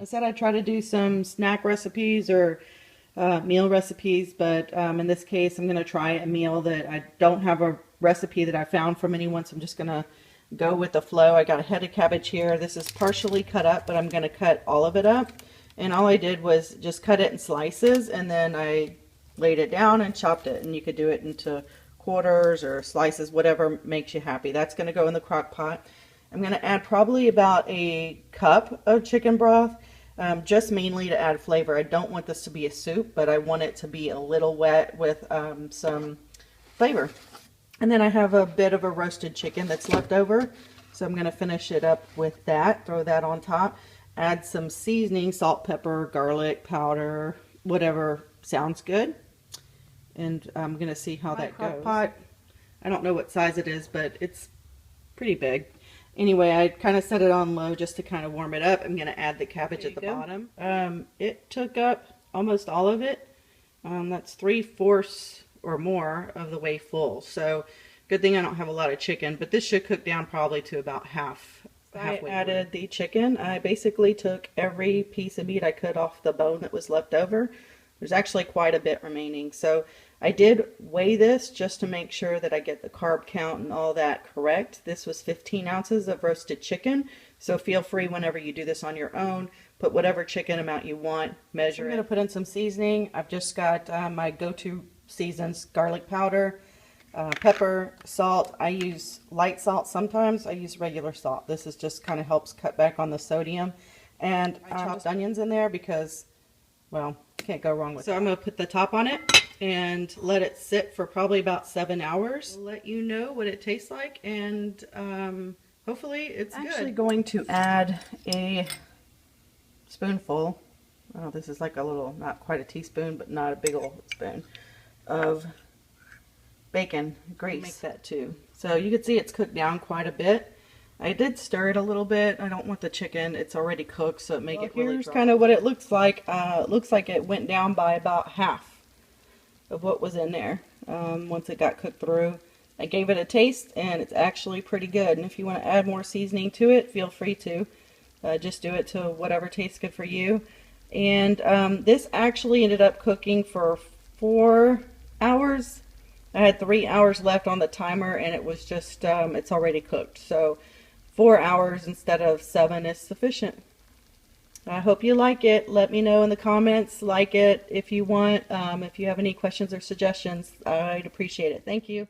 I said I'd try to do some snack recipes or meal recipes, but in this case I'm going to try a meal that I don't have a recipe that I found from anyone, so I'm just going to go with the flow. I got a head of cabbage here. This is partially cut up, but I'm going to cut all of it up. And all I did was just cut it in slices, and then I laid it down and chopped it. And you could do it into quarters or slices, whatever makes you happy. That's going to go in the crock pot. I'm going to add probably about a cup of chicken broth, just mainly to add flavor. I don't want this to be a soup, but I want it to be a little wet with some flavor. And then I have a bit of a roasted chicken that's left over, so I'm going to finish it up with that. Throw that on top. Add some seasoning, salt, pepper, garlic powder, whatever sounds good. And I'm going to see how that goes. Pot, I don't know what size it is, but it's pretty big. Anyway, I kind of set it on low just to kind of warm it up. I'm going to add the cabbage at the bottom. It took up almost all of it. That's 3/4 or more of the way full. So good thing I don't have a lot of chicken, but this should cook down probably to about halfway. I added the chicken. I basically took every piece of meat I could off the bone that was left over. There's actually quite a bit remaining. So I did weigh this just to make sure that I get the carb count and all that correct. This was 15 ounces of roasted chicken. So feel free whenever you do this on your own, put whatever chicken amount you want, measure it. I'm going to put in some seasoning. I've just got my go-to seasons, garlic powder, pepper, salt. I use light salt sometimes. I use regular salt. This is just kind of helps cut back on the sodium. And I chopped onions in there because, well, can't go wrong with that. So I'm going to put the top on it and let it sit for probably about 7 hours. I'll let you know what it tastes like, and hopefully it's good. I'm actually going to add a spoonful. Oh, this is like a little, not quite a teaspoon, but not a big old spoon of bacon grease. Make that too. So you can see it's cooked down quite a bit. I did stir it a little bit. I don't want the chicken. It's already cooked, so it make it really here's dry. Kind of what it looks like. It looks like it went down by about half of what was in there once it got cooked through. I gave it a taste, and it's actually pretty good. And if you want to add more seasoning to it, feel free to. Just do it to whatever tastes good for you. And this actually ended up cooking for 4 hours. I had 3 hours left on the timer, and it was just, it's already cooked. So 4 hours instead of 7 is sufficient. I hope you like it. Let me know in the comments, like it if you want. If you have any questions or suggestions, I'd appreciate it. Thank you.